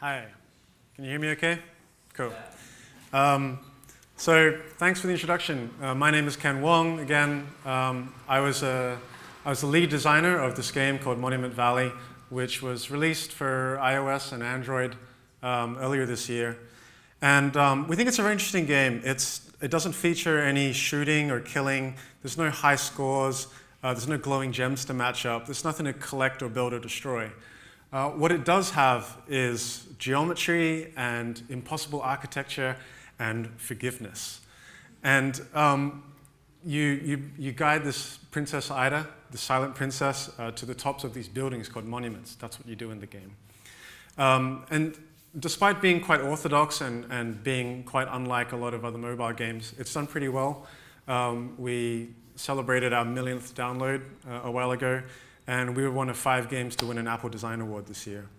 Hi. Can you hear me okay? Cool. So thanks for the introduction. My name is Ken Wong. Again, I was the lead designer of this game called Monument Valley, which was released for iOS and Android earlier this year. And we think it's a very interesting game. It doesn't feature any shooting or killing. There's no high scores. There's no glowing gems to match up. There's nothing to collect or build or destroy. What it does have is geometry and impossible architecture and forgiveness. And you guide this Princess Ida, the silent princess, to the tops of these buildings called monuments. That's what you do in the game. And despite being quite orthodox and being quite unlike a lot of other mobile games, it's done pretty well. We celebrated our millionth download a while ago, and we were one of 5 games to win an Apple Design Award this year.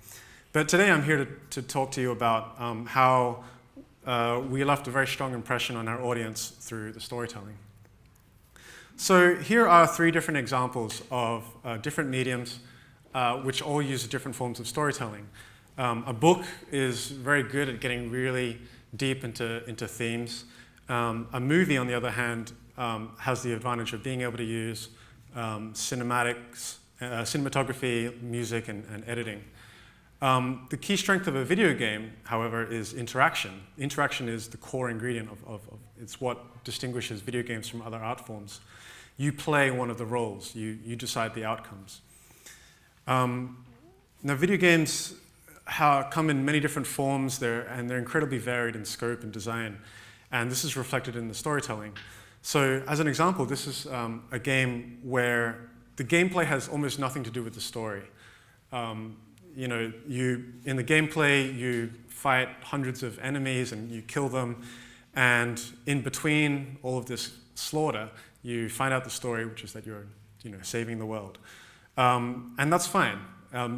But today I'm here to talk to you about how we left a very strong impression on our audience through the storytelling. So here are 3 different examples of different mediums which all use different forms of storytelling. A book is very good at getting really deep into themes. A movie, on the other hand, has the advantage of being able to use cinematography, music, and editing. The key strength of a video game, however, is interaction. Interaction is the core ingredient it's what distinguishes video games from other art forms. You play one of the roles. You decide the outcomes. Now, video games come in many different forms, and they're incredibly varied in scope and design, and this is reflected in the storytelling. So, as an example, this is a game where the gameplay has almost nothing to do with the story. In the gameplay, you fight hundreds of enemies and you kill them, and in between all of this slaughter, you find out the story, which is that you're saving the world. And that's fine.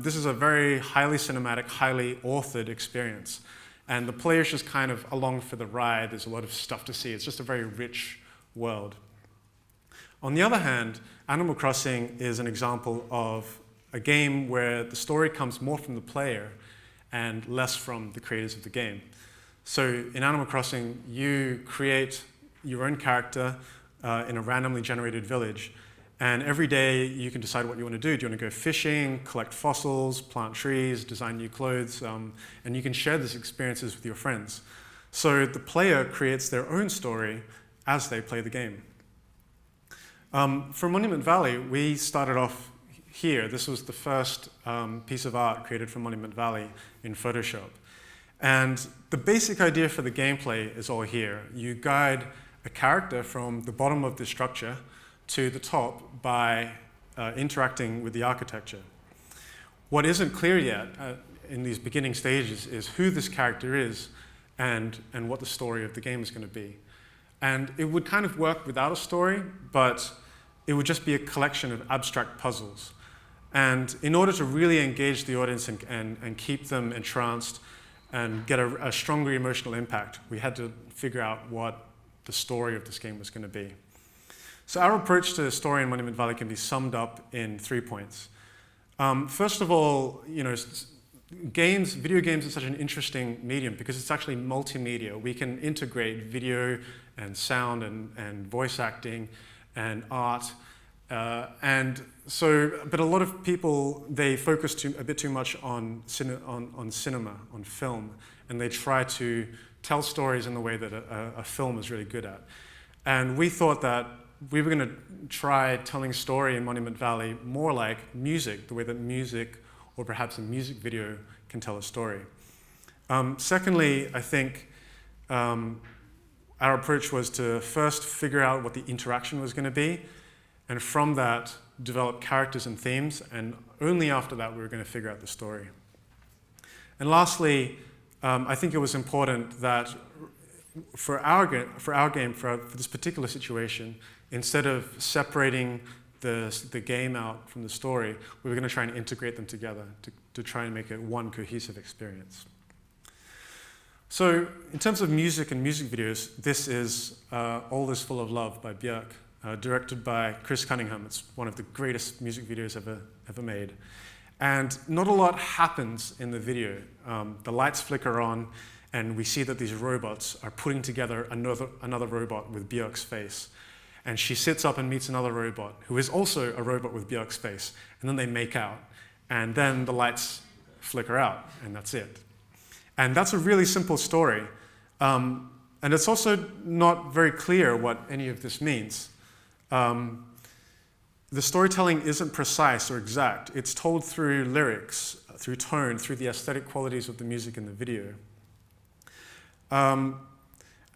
This is a very highly cinematic, highly authored experience. And the player's just kind of along for the ride. There's a lot of stuff to see. It's just a very rich world. On the other hand, Animal Crossing is an example of a game where the story comes more from the player and less from the creators of the game. So in Animal Crossing, you create your own character in a randomly generated village, and every day you can decide what you want to do. Do you want to go fishing, collect fossils, plant trees, design new clothes, and you can share these experiences with your friends. So the player creates their own story as they play the game. For Monument Valley, we started off here. This was the first piece of art created for Monument Valley in Photoshop. And the basic idea for the gameplay is all here. You guide a character from the bottom of the structure to the top by interacting with the architecture. What isn't clear yet in these beginning stages is who this character is and what the story of the game is going to be. And it would kind of work without a story, but it would just be a collection of abstract puzzles. And in order to really engage the audience and keep them entranced and get a stronger emotional impact, we had to figure out what the story of this game was going to be. So our approach to the story in Monument Valley can be summed up in 3 points. First of all, video games are such an interesting medium because it's actually multimedia. We can integrate video and sound and voice acting and art. But a lot of people, they focus a bit too much on cinema, on film, and they try to tell stories in the way that a film is really good at. And we thought that we were going to try telling story in Monument Valley more like music, the way that music or perhaps a music video can tell a story. Secondly, I think our approach was to first figure out what the interaction was going to be, and from that, develop characters and themes, and only after that we were going to figure out the story. And lastly, I think it was important that for this particular situation, instead of separating the game out from the story, we were going to try and integrate them together to try and make it one cohesive experience. So in terms of music and music videos, this is All Is Full of Love by Björk, directed by Chris Cunningham. It's one of the greatest music videos ever made. And not a lot happens in the video. The lights flicker on, and we see that these robots are putting together another robot with Björk's face. And she sits up and meets another robot, who is also a robot with Björk's face. And then they make out. And then the lights flicker out, and that's it. And that's a really simple story. And it's also not very clear what any of this means. The storytelling isn't precise or exact. It's told through lyrics, through tone, through the aesthetic qualities of the music in the video. And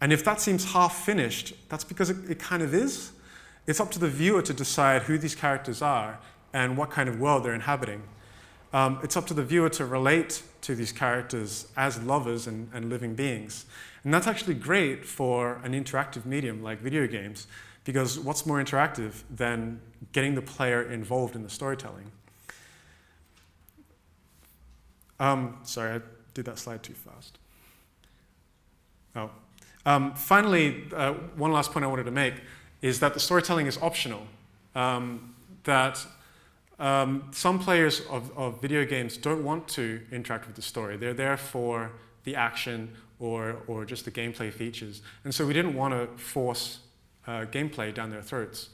if that seems half-finished, that's because it kind of is. It's up to the viewer to decide who these characters are and what kind of world they're inhabiting. It's up to the viewer to relate to these characters as lovers and living beings. And that's actually great for an interactive medium like video games, because what's more interactive than getting the player involved in the storytelling? Sorry, I did that slide too fast. Finally, one last point I wanted to make is that the storytelling is optional. That some players of video games don't want to interact with the story. They're there for the action or just the gameplay features. And so we didn't want to force gameplay down their throats.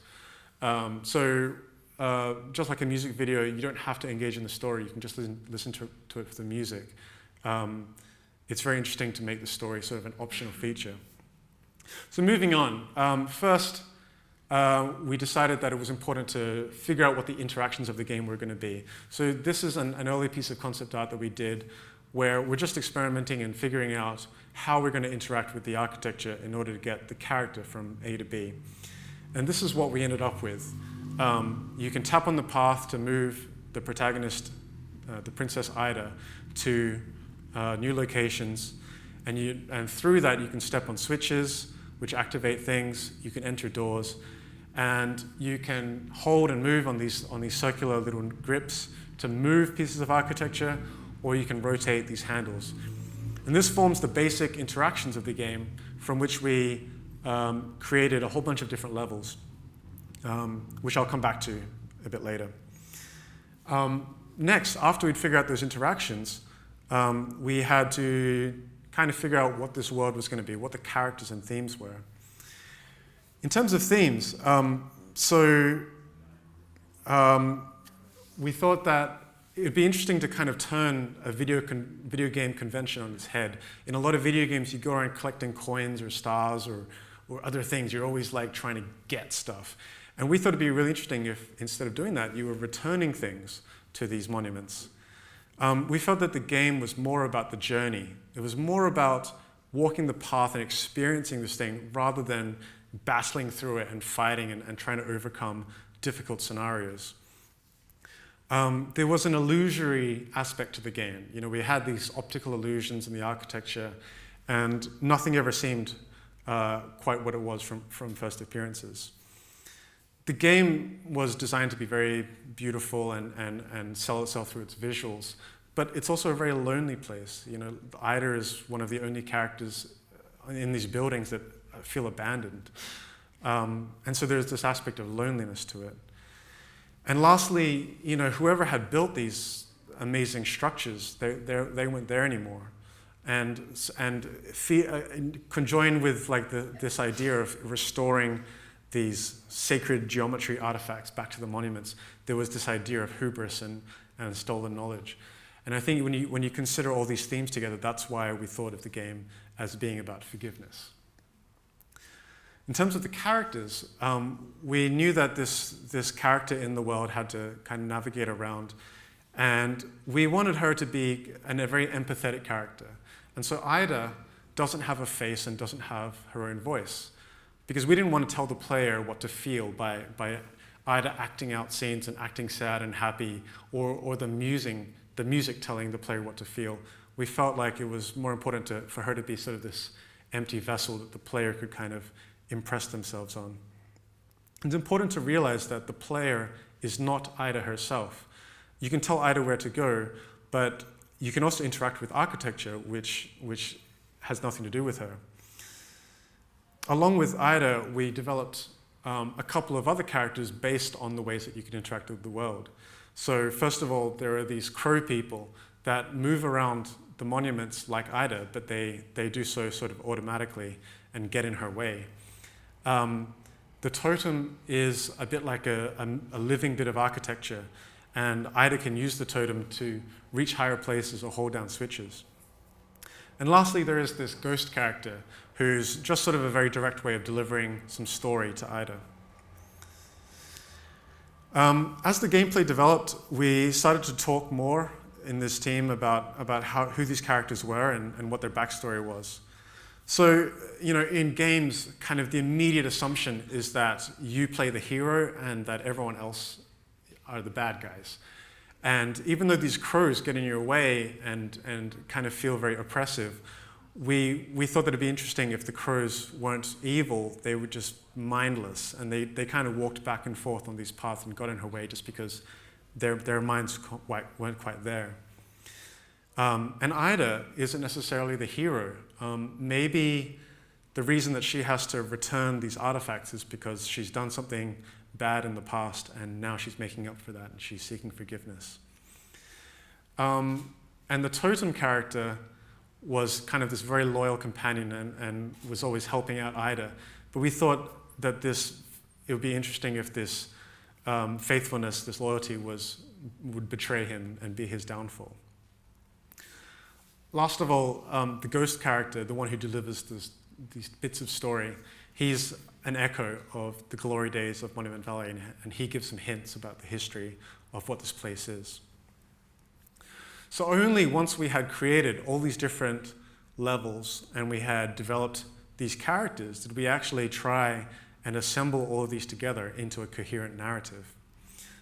Just like a music video, you don't have to engage in the story. You can just listen to it for the music. It's very interesting to make the story sort of an optional feature. So moving on, first we decided that it was important to figure out what the interactions of the game were going to be. So this is an early piece of concept art that we did where we're just experimenting and figuring out how we're going to interact with the architecture in order to get the character from A to B. And this is what we ended up with. You can tap on the path to move the protagonist, the Princess Ida, to new locations, and through that you can step on switches which activate things. You can enter doors, and you can hold and move on these circular little grips to move pieces of architecture, or you can rotate these handles. And this forms the basic interactions of the game, from which we created a whole bunch of different levels, which I'll come back to a bit later. Next, after we'd figured out those interactions, we had to kind of figure out what this world was going to be, what the characters and themes were. In terms of themes, we thought that it would be interesting to kind of turn a video game convention on its head. In a lot of video games, you go around collecting coins or stars or other things. You're always like trying to get stuff. And we thought it'd be really interesting if, instead of doing that, you were returning things to these monuments. We felt that the game was more about the journey. It was more about walking the path and experiencing this thing rather than battling through it and fighting and trying to overcome difficult scenarios. There was an illusory aspect to the game. You know, we had these optical illusions in the architecture, and nothing ever seemed quite what it was from first appearances. The game was designed to be very beautiful and sell itself through its visuals, but it's also a very lonely place. You know, Ida is one of the only characters in these buildings that feel abandoned. And so there's this aspect of loneliness to it. And lastly, you know, whoever had built these amazing structures, they weren't there anymore. And conjoined with like this idea of restoring these sacred geometry artifacts back to the monuments, there was this idea of hubris and stolen knowledge. And I think when you consider all these themes together, that's why we thought of the game as being about forgiveness. In terms of the characters, we knew that this character in the world had to kind of navigate around, and we wanted her to be a very empathetic character. And so Ida doesn't have a face and doesn't have her own voice, because we didn't want to tell the player what to feel by Ida acting out scenes and acting sad and happy, or the music telling the player what to feel. We felt like it was more important for her to be sort of this empty vessel that the player could kind of impress themselves on. It's important to realize that the player is not Ida herself. You can tell Ida where to go, but you can also interact with architecture, which has nothing to do with her. Along with Ida, we developed a couple of other characters based on the ways that you can interact with the world. So first of all, there are these crow people that move around the monuments like Ida, but they do so sort of automatically and get in her way. The totem is a bit like a living bit of architecture, and Ida can use the totem to reach higher places or hold down switches. And lastly, there is this ghost character who's just sort of a very direct way of delivering some story to Ida. As the gameplay developed, we started to talk more in this team about who these characters were and what their backstory was. So, in games, kind of the immediate assumption is that you play the hero and that everyone else are the bad guys. And even though these crows get in your way and kind of feel very oppressive, we thought that it'd be interesting if the crows weren't evil, they were just mindless, and they kind of walked back and forth on these paths and got in her way just because their minds weren't quite there. And Ida isn't necessarily the hero. Maybe the reason that she has to return these artifacts is because she's done something bad in the past and now she's making up for that and she's seeking forgiveness. And the totem character was kind of this very loyal companion and was always helping out Ida. But we thought that it would be interesting if this faithfulness, this loyalty would betray him and be his downfall. Last of all, the ghost character, the one who delivers these bits of story, he's an echo of the glory days of Monument Valley, and he gives some hints about the history of what this place is. So only once we had created all these different levels and we had developed these characters did we actually try and assemble all of these together into a coherent narrative.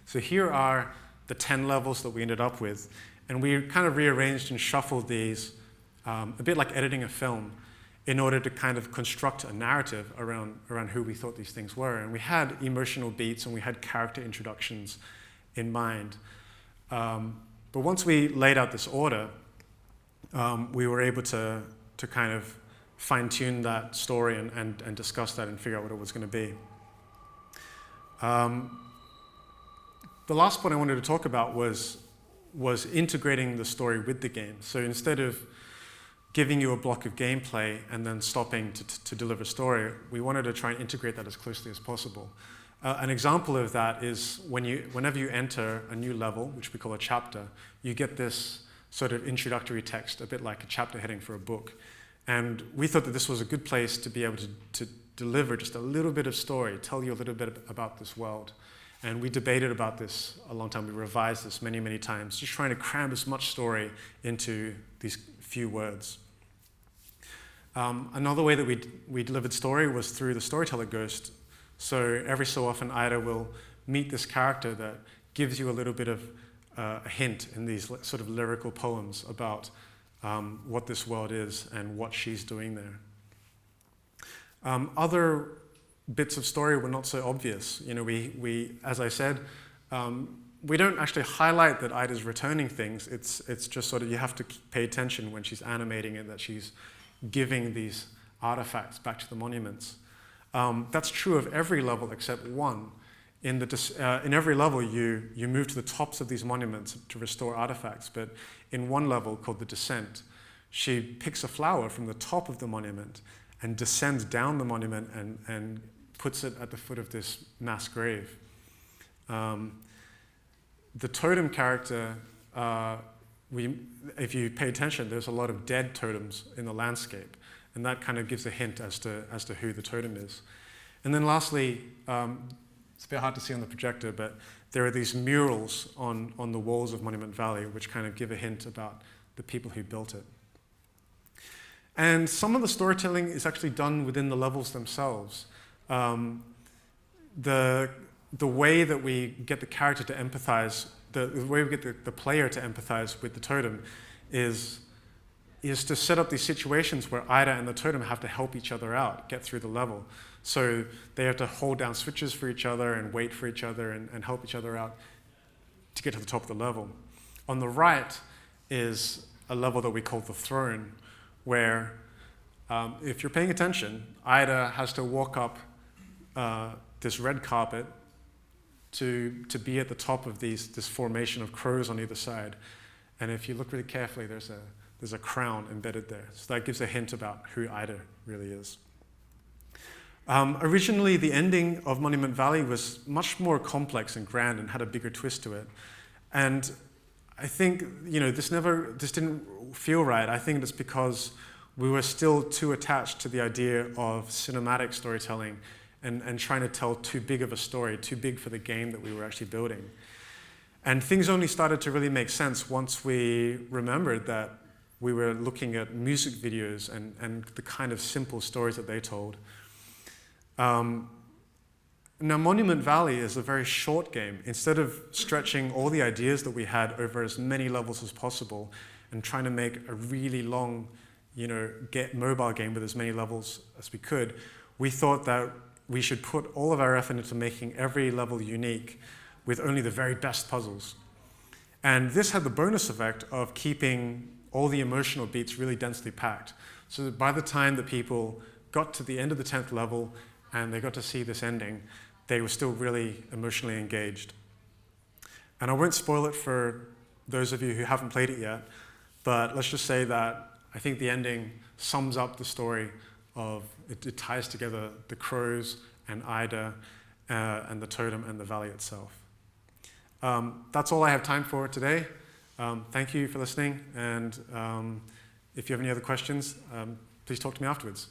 So here are the 10 levels that we ended up with, and we kind of rearranged and shuffled these a bit like editing a film in order to kind of construct a narrative around who we thought these things were. And we had emotional beats and we had character introductions in mind. But once we laid out this order, we were able to kind of fine-tune that story and discuss that and figure out what it was going to be. The last point I wanted to talk about was integrating the story with the game. So instead of giving you a block of gameplay and then stopping to deliver story, we wanted to try and integrate that as closely as possible. An example of that is whenever you enter a new level, which we call a chapter, you get this sort of introductory text, a bit like a chapter heading for a book. And we thought that this was a good place to be able to deliver just a little bit of story, tell you a little bit about this world. And we debated about this a long time. We revised this many, many times, just trying to cram as much story into these few words. Another way that we delivered story was through the storyteller ghost. So every so often, Ida will meet this character that gives you a little bit of a hint in these sort of lyrical poems about what this world is and what she's doing there. Other bits of story were not so obvious. We as I said, we don't actually highlight that Ida's returning things. It's just sort of you have to pay attention when she's animating it, that she's giving these artifacts back to the monuments. That's true of every level except one. In every level, you move to the tops of these monuments to restore artifacts, but in one level called the Descent, she picks a flower from the top of the monument and descends down the monument and puts it at the foot of this mass grave. The totem character, if you pay attention, there's a lot of dead totems in the landscape, and that kind of gives a hint as to who the totem is. And then lastly, it's a bit hard to see on the projector, but there are these murals on the walls of Monument Valley which kind of give a hint about the people who built it. And some of the storytelling is actually done within the levels themselves. The way that we get the character to empathize, the way we get the player to empathize with the totem is to set up these situations where Ida and the totem have to help each other out, get through the level. So they have to hold down switches for each other and wait for each other and help each other out to get to the top of the level. On the right is a level that we call the Throne, where if you're paying attention, Ida has to walk up this red carpet to be at the top of this formation of crows on either side. And if you look really carefully, there's a crown embedded there. So that gives a hint about who Ida really is. Originally, the ending of Monument Valley was much more complex and grand and had a bigger twist to it. And I think, this didn't feel right. I think it's because we were still too attached to the idea of cinematic storytelling and trying to tell too big of a story, too big for the game that we were actually building. And things only started to really make sense once we remembered that we were looking at music videos and the kind of simple stories that they told. Now, Monument Valley is a very short game. Instead of stretching all the ideas that we had over as many levels as possible and trying to make a really long, mobile game with as many levels as we could, we thought that we should put all of our effort into making every level unique with only the very best puzzles. And this had the bonus effect of keeping all the emotional beats really densely packed. So that by the time that people got to the end of the 10th level and they got to see this ending, they were still really emotionally engaged. And I won't spoil it for those of you who haven't played it yet, but let's just say that I think the ending sums up the story of, it ties together the crows and Ida and the totem and the valley itself. That's all I have time for today. Thank you for listening, and if you have any other questions, please talk to me afterwards.